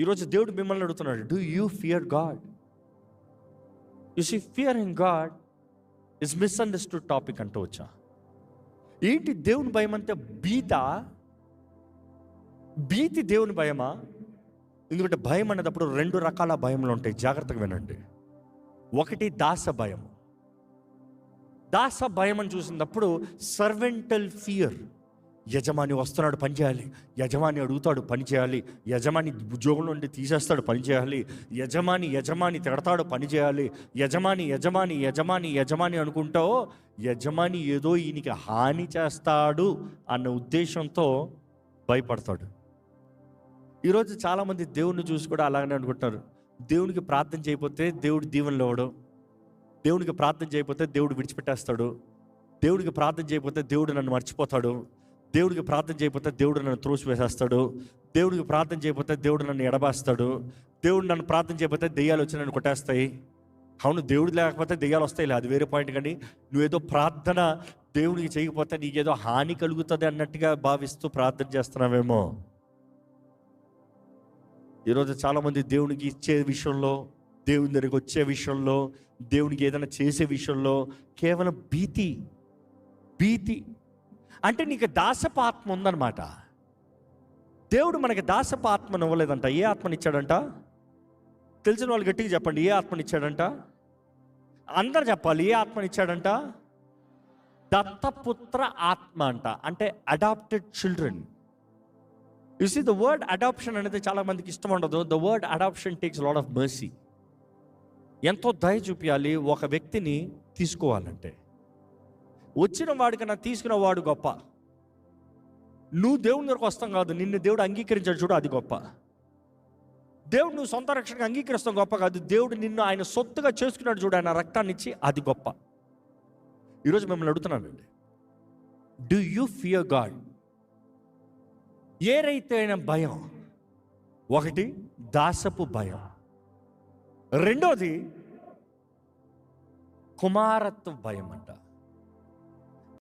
ఈరోజు దేవుడు మిమ్మల్ని అడుగుతున్నాడు, do you fear God? You see, fear in God is misunderstood topic అంటూ వచ్చా. ఏంటి దేవుని భయం అంటే? భీతి దేవుని భయమా? ఎందుకంటే భయం అనేటప్పుడు 2 రకాల భయములు ఉంటాయి, జాగ్రత్తగా వినండి. ఒకటి దాస భయం. దాస భయం అని చూసినప్పుడు సర్వెంటల్ ఫియర్. యజమాని వస్తున్నాడు, పని చేయాలి. యజమాని అడుగుతాడు, పని చేయాలి. యజమాని ఉద్యోగం నుండి తీసేస్తాడు, పని చేయాలి. యజమాని తిడతాడు, పని చేయాలి. యజమాని అనుకుంటావు, యజమాని ఏదో ఈయనకి హాని చేస్తాడు అన్న ఉద్దేశంతో భయపడతాడు. ఈరోజు చాలామంది దేవుణ్ణి చూసి కూడా అలాగనే అనుకుంటున్నారు. దేవునికి ప్రార్థన చేయకపోతే దేవుడు దీవెనలు ఇవ్వడు, దేవునికి ప్రార్థన చేయకపోతే దేవుడు విడిచిపెట్టేస్తాడు, దేవుడికి ప్రార్థన చేయకపోతే దేవుడు నన్ను మర్చిపోతాడు, దేవుడికి ప్రార్థన చేయకపోతే దేవుడు నన్ను త్రోసివేసేస్తాడు, దేవుడికి ప్రార్థన చేయకపోతే దేవుడు నన్ను ఎడబాస్తాడు, దేవుడు నన్ను ప్రార్థన చేయకపోతే దెయ్యాలు వచ్చి నన్ను కొట్టేస్తాయి. అవును, దేవుడు లేకపోతే దెయ్యాలు వస్తాయి, అది వేరే పాయింట్. కానీ నువ్వేదో ప్రార్థన దేవుడికి చేయకపోతే నీకేదో హాని కలుగుతుంది అన్నట్టుగా భావిస్తూ ప్రార్థన చేస్తున్నావేమో. ఈరోజు చాలామంది దేవునికి ఇచ్చే విషయంలో, దేవుని దగ్గరికి వచ్చే విషయంలో, దేవునికి ఏదైనా చేసే విషయంలో కేవలం భీతి అంటే నీకు దాసపు ఆత్మ ఉందన్నమాట. దేవుడు మనకి దాసపు ఆత్మను ఇవ్వలేదంట. ఏ ఆత్మనిచ్చాడంట? తెలిసిన వాళ్ళు గట్టిగా చెప్పండి, ఏ ఆత్మనిచ్చాడంట? అందరు చెప్పాలి, ఏ ఆత్మనిచ్చాడంట? దత్తపుత్ర ఆత్మ అంట. అంటే adopted children. You see, the word adoption అనేది చాలా మందికి ఇష్టం ఉండదు. The word adoption takes lot of mercy. ఎంతో దయ చూపించాలి ఒక వ్యక్తిని తీసుకోవాలంటే. వచ్చిన వాడికన్నా తీసుకున్న వాడు గొప్ప. నువ్వు దేవుని దగ్గరకు వస్తాం కాదు, నిన్ను దేవుడు అంగీకరించాడు చూడు, అది గొప్ప. దేవుడు నువ్వు సొంత రక్షణగా అంగీకరిస్తాం గొప్ప కాదు, దేవుడు నిన్ను ఆయన సొత్తుగా చేసుకున్నాడు చూడు, ఆయన రక్తాన్ని ఇచ్చి, అది గొప్ప. ఈరోజు మిమ్మల్ని అడుగుతున్నానండి, డూ యూ ఫియర్ గాడ్? ఏ రైతైన భయం. ఒకటి దాసపు భయం, రెండోది కుమారత్వ భయం అంట.